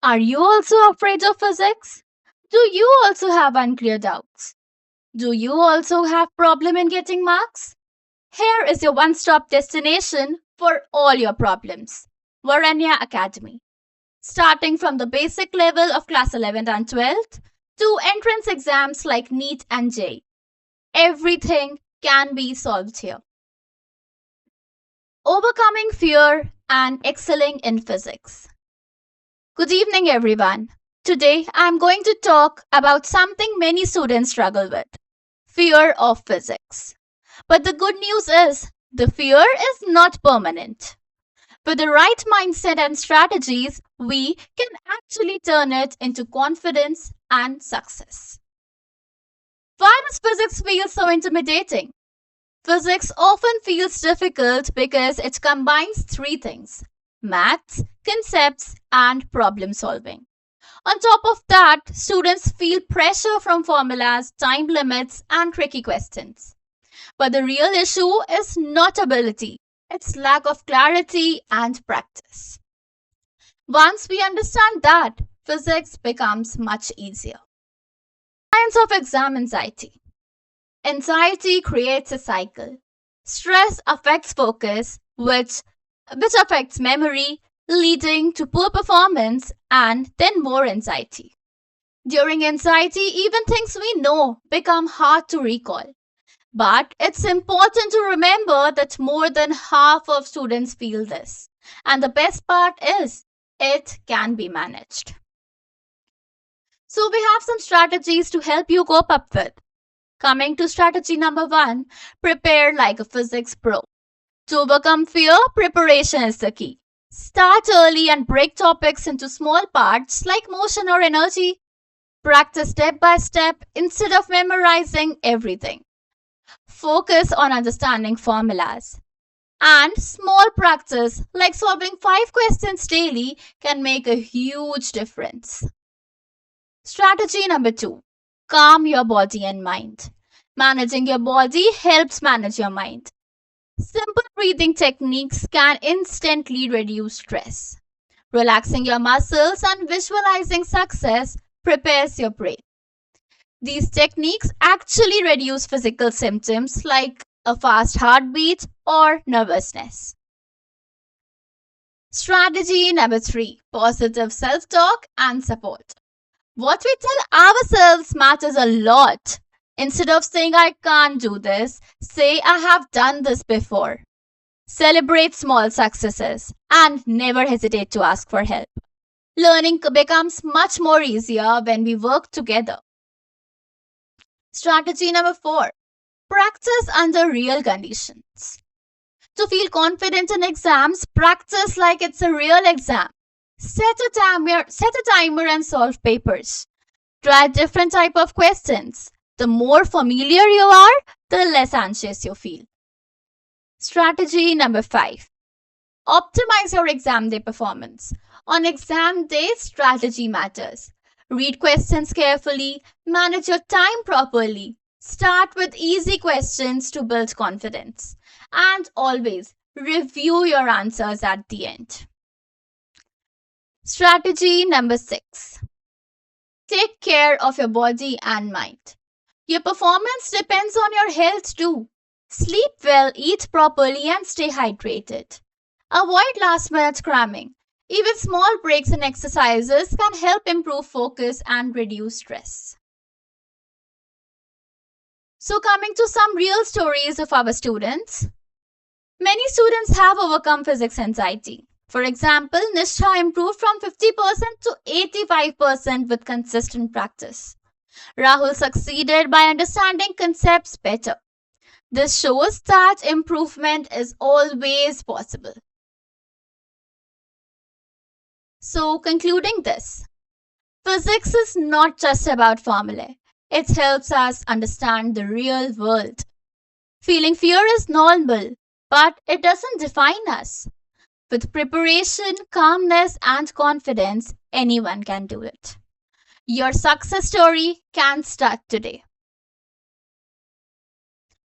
Are you also afraid of physics? Do you also have unclear doubts? Do you also have problem in getting marks? Here is your one-stop destination for all your problems. Varenyaa Academy. Starting from the basic level of class 11th and 12th to entrance exams like NEET and JEE. Everything can be solved here. Overcoming fear and excelling in physics. Good evening, everyone. Today, I am going to talk about something many students struggle with, fear of physics. But the good news is, the fear is not permanent. With the right mindset and strategies, we can actually turn it into confidence and success. Why does physics feel so intimidating? Physics often feels difficult because it combines three things: maths, concepts, and problem solving. On top of that, students feel pressure from formulas, time limits, and tricky questions. But the real issue is not ability, it's lack of clarity and practice. Once we understand that, physics becomes much easier. Science of exam anxiety. Anxiety creates a cycle. Stress affects focus, which affects memory, leading to poor performance and then more anxiety. During anxiety, even things we know become hard to recall. But it's important to remember that more than half of students feel this. And the best part is, it can be managed. So we have some strategies to help you cope up with. Coming to strategy number 1, prepare like a physics pro. To overcome fear, preparation is the key. Start early and break topics into small parts like motion or energy. Practice step by step instead of memorizing everything. Focus on understanding formulas. And small practice like solving 5 questions daily can make a huge difference. Strategy number 2. Calm your body and mind. Managing your body helps manage your mind. Simple breathing techniques can instantly reduce stress. Relaxing your muscles and visualizing success prepares your brain. These techniques actually reduce physical symptoms like a fast heartbeat or nervousness. Strategy number 3. Positive self-talk and support. What we tell ourselves matters a lot. Instead of saying I can't do this, say I have done this before. Celebrate small successes and never hesitate to ask for help. Learning becomes much more easier when we work together. Strategy number 4. Practice under real conditions. To feel confident in exams, practice like it's a real exam. Set a timer and solve papers. Try different type of questions. The more familiar you are, the less anxious you feel. Strategy number 5. Optimize your exam day performance. On exam day, strategy matters. Read questions carefully, manage your time properly. Start with easy questions to build confidence. And always review your answers at the end. Strategy number 6. Take care of your body and mind. Your performance depends on your health too. Sleep well, eat properly, and stay hydrated. Avoid last-minute cramming. Even small breaks and exercises can help improve focus and reduce stress. So coming to some real stories of our students. Many students have overcome physics anxiety. For example, Nisha improved from 50% to 85% with consistent practice. Rahul succeeded by understanding concepts better. This shows that improvement is always possible. So, concluding this, physics is not just about formulae. It helps us understand the real world. Feeling fear is normal, but it doesn't define us. With preparation, calmness, and confidence, anyone can do it. Your success story can start today.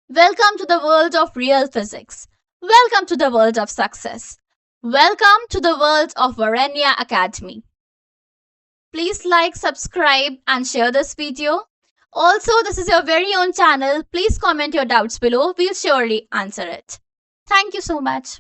Welcome to the world of real physics. Welcome to the world of success. Welcome to the world of Varenyaa Academy. please like, subscribe, and share this video. Also, this is your very own channel. Please comment your doubts below. We'll surely answer it. Thank you so much.